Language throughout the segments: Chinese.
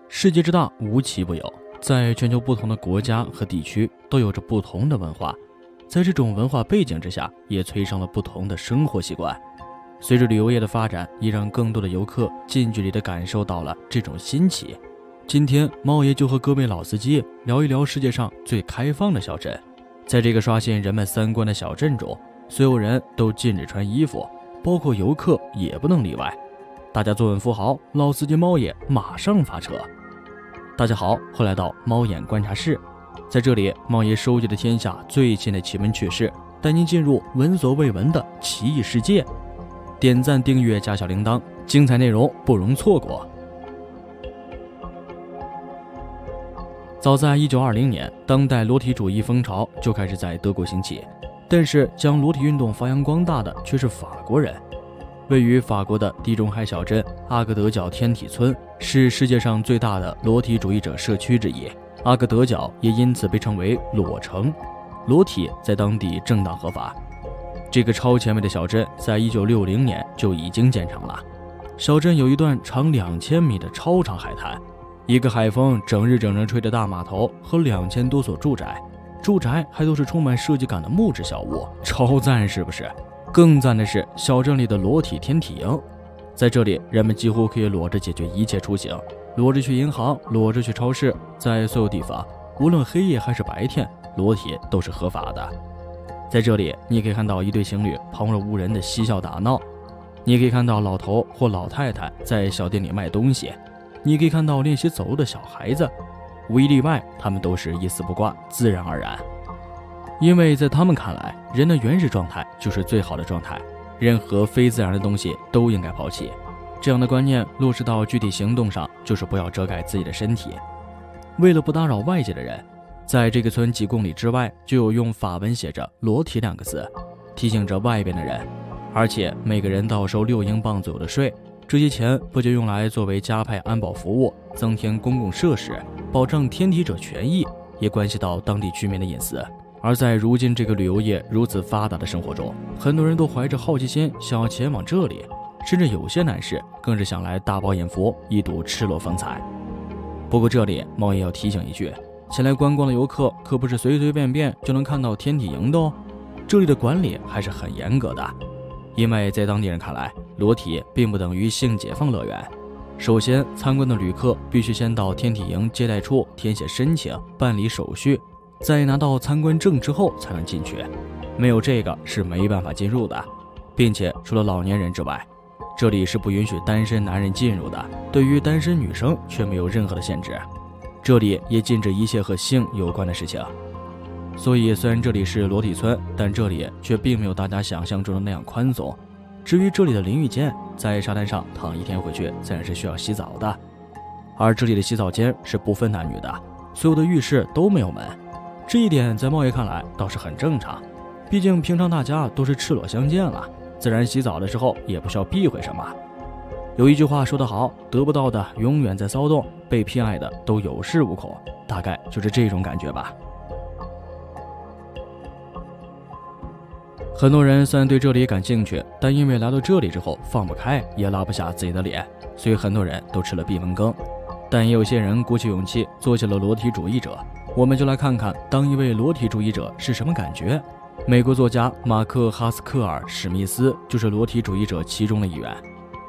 世界之大，无奇不有，在全球不同的国家和地区都有着不同的文化，在这种文化背景之下，也催生了不同的生活习惯。随着旅游业的发展，也让更多的游客近距离地感受到了这种新奇。今天猫爷就和各位老司机聊一聊世界上最开放的小镇。在这个刷新人们三观的小镇中，所有人都禁止穿衣服，包括游客也不能例外。大家坐稳扶好，老司机猫爷马上发车。大家好，欢迎来到猫眼观察室。在这里，猫爷收集了天下最新的奇闻趣事，带您进入闻所未闻的奇异世界。点赞、订阅加小铃铛，精彩内容不容错过。早在1920年，当代裸体主义风潮就开始在德国兴起，但是将裸体运动发扬光大的却是法国人。位于法国的地中海小镇阿格德角天体村是世界上最大的裸体主义者社区之一，阿格德角也因此被称为裸城，裸体在当地正当合法。这个超前卫的小镇在1960年就已经建成了。小镇有一段长2000米的超长海滩，一个海风整日吹的大码头和2000多所住宅，住宅还都是充满设计感的木质小屋，超赞是不是？更赞的是小镇里的裸体天体营，在这里人们几乎可以裸着解决一切出行，裸着去银行，裸着去超市，在所有地方，无论黑夜还是白天，裸体都是合法的。在这里，你可以看到一对情侣旁若无人的嬉笑打闹，你可以看到老头或老太太在小店里卖东西，你可以看到练习走路的小孩子，无一例外，他们都是一丝不挂，自然而然。因为在他们看来，人的原始状态就是最好的状态，任何非自然的东西都应该抛弃。这样的观念落实到具体行动上，就是不要遮盖自己的身体。为了不打扰外界的人，在这个村几公里之外就有用法文写着裸体2个字，提醒着外边的人。而且每个人都要收6英镑左右的税，这些钱不仅用来作为加派安保服务，增添公共设施，保障天体者权益，也关系到当地居民的隐私。而在如今这个旅游业如此发达的生活中，很多人都怀着好奇心想要前往这里，甚至有些男士更是想来大饱眼福，一睹赤裸风采。不过这里猫也要提醒一句，前来观光的游客可不是随随便便就能看到天体营的哦，这里的管理还是很严格的。因为在当地人看来，裸体并不等于性解放乐园。首先，参观的旅客必须先到天体营接待处填写申请，办理手续，在拿到参观证之后才能进去，没有这个是没办法进入的。并且除了老年人之外，这里是不允许单身男人进入的，对于单身女生却没有任何的限制。这里也禁止一切和性有关的事情。所以虽然这里是裸体村，但这里却并没有大家想象中的那样宽松。至于这里的淋浴间，在沙滩上躺一天回去自然是需要洗澡的，而这里的洗澡间是不分男女的，所有的浴室都没有门。这一点在猫爷看来倒是很正常，毕竟平常大家都是赤裸相见了，自然洗澡的时候也不需要避讳什么。有一句话说得好，得不到的永远在骚动，被偏爱的都有恃无恐，大概就是这种感觉吧。很多人虽然对这里感兴趣，但因为来到这里之后放不开，也拉不下自己的脸，所以很多人都吃了闭门羹。但也有些人鼓起勇气做起了裸体主义者。我们就来看看当一位裸体主义者是什么感觉。美国作家马克·哈斯克尔·史密斯就是裸体主义者其中的一员。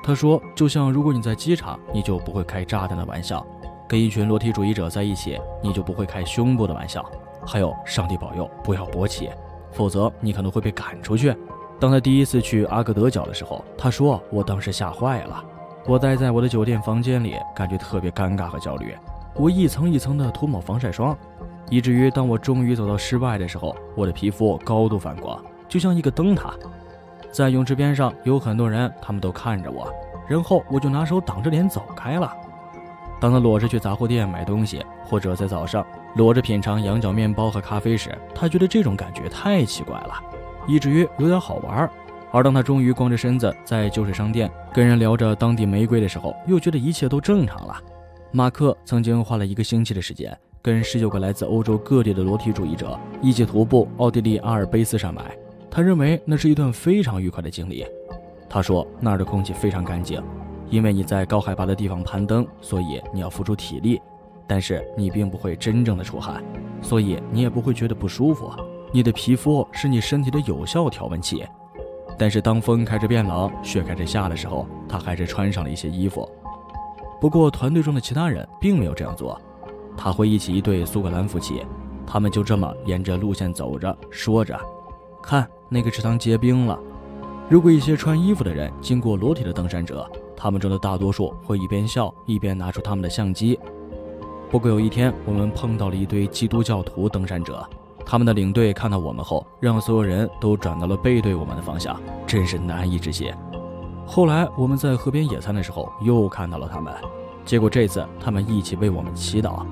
他说，就像如果你在机场，你就不会开炸弹的玩笑，跟一群裸体主义者在一起，你就不会开胸部的玩笑。还有，上帝保佑不要勃起，否则你可能会被赶出去。当他第一次去阿格德角的时候，他说，我当时吓坏了，我待在我的酒店房间里，感觉特别尴尬和焦虑，我一层一层的涂抹防晒霜，以至于当我终于走到室外的时候，我的皮肤高度反光，就像一个灯塔。在泳池边上有很多人，他们都看着我，然后我就拿手挡着脸走开了。当他裸着去杂货店买东西，或者在早上裸着品尝羊角面包和咖啡时，他觉得这种感觉太奇怪了，以至于有点好玩。而当他终于光着身子在旧水商店跟人聊着当地玫瑰的时候，又觉得一切都正常了。马克曾经花了1个星期的时间跟19个来自欧洲各地的裸体主义者一起徒步奥地利阿尔卑斯山脉。他认为那是一段非常愉快的经历。他说那儿的空气非常干净，因为你在高海拔的地方攀登，所以你要付出体力，但是你并不会真正的出汗，所以你也不会觉得不舒服。你的皮肤是你身体的有效调温器。但是当风开始变冷，雪开始下的时候，他还是穿上了一些衣服。不过团队中的其他人并没有这样做。他会忆起一对苏格兰夫妻，他们就这么沿着路线走着，说着看那个池塘结冰了。如果一些穿衣服的人经过裸体的登山者，他们中的大多数会一边笑一边拿出他们的相机。不过有一天我们碰到了一堆基督教徒登山者，他们的领队看到我们后，让所有人都转到了背对我们的方向，真是难以置信。后来我们在河边野餐的时候又看到了他们，结果这次他们一起为我们祈祷。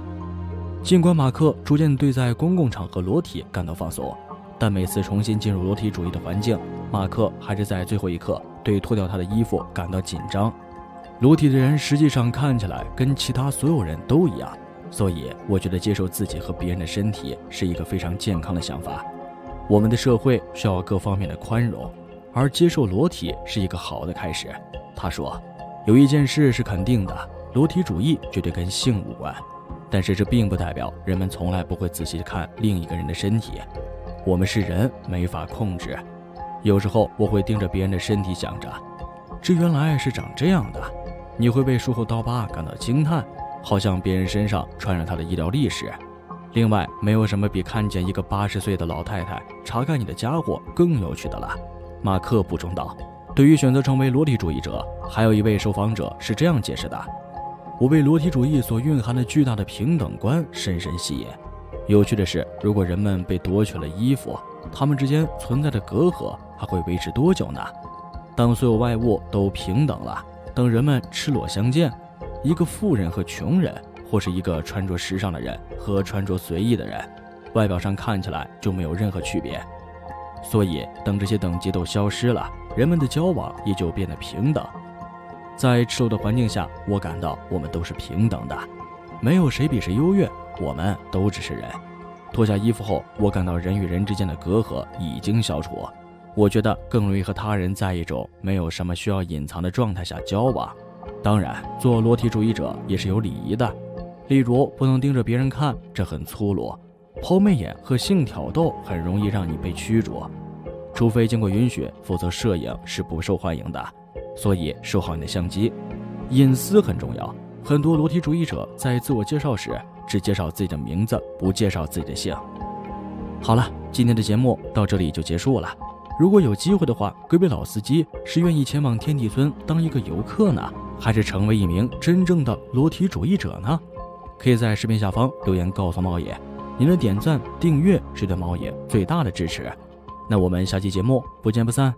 尽管马克逐渐对在公共场合裸体感到放松，但每次重新进入裸体主义的环境，马克还是在最后一刻对脱掉他的衣服感到紧张。裸体的人实际上看起来跟其他所有人都一样，所以我觉得接受自己和别人的身体是一个非常健康的想法。我们的社会需要各方面的宽容，而接受裸体是一个好的开始。他说，有一件事是肯定的，裸体主义绝对跟性无关，但是这并不代表人们从来不会仔细看另一个人的身体。我们是人，没法控制。有时候我会盯着别人的身体想着，这原来是长这样的。你会被术后刀疤感到惊叹，好像别人身上穿上他的医疗历史。另外，没有什么比看见一个80岁的老太太查看你的家伙更有趣的了。马克补充道。对于选择成为裸体主义者，还有一位受访者是这样解释的：我被裸体主义所蕴含的巨大的平等观深深吸引。有趣的是，如果人们被夺去了衣服，他们之间存在的隔阂还会维持多久呢？当所有外物都平等了，等人们赤裸相见，一个富人和穷人，或是一个穿着时尚的人和穿着随意的人，外表上看起来就没有任何区别。所以等这些等级都消失了，人们的交往也就变得平等。在赤裸的环境下，我感到我们都是平等的，没有谁比谁优越，我们都只是人。脱下衣服后，我感到人与人之间的隔阂已经消除，我觉得更容易和他人在一种没有什么需要隐藏的状态下交往。当然，做裸体主义者也是有礼仪的，例如不能盯着别人看，这很粗鲁；抛媚眼和性挑逗很容易让你被驱逐，除非经过允许，否则摄影是不受欢迎的。所以收好你的相机，隐私很重要。很多裸体主义者在自我介绍时只介绍自己的名字，不介绍自己的姓。好了，今天的节目到这里就结束了。如果有机会的话，各位老司机是愿意前往天地村当一个游客呢，还是成为一名真正的裸体主义者呢？可以在视频下方留言告诉猫爷，您的点赞订阅是对猫爷最大的支持。那我们下期节目不见不散。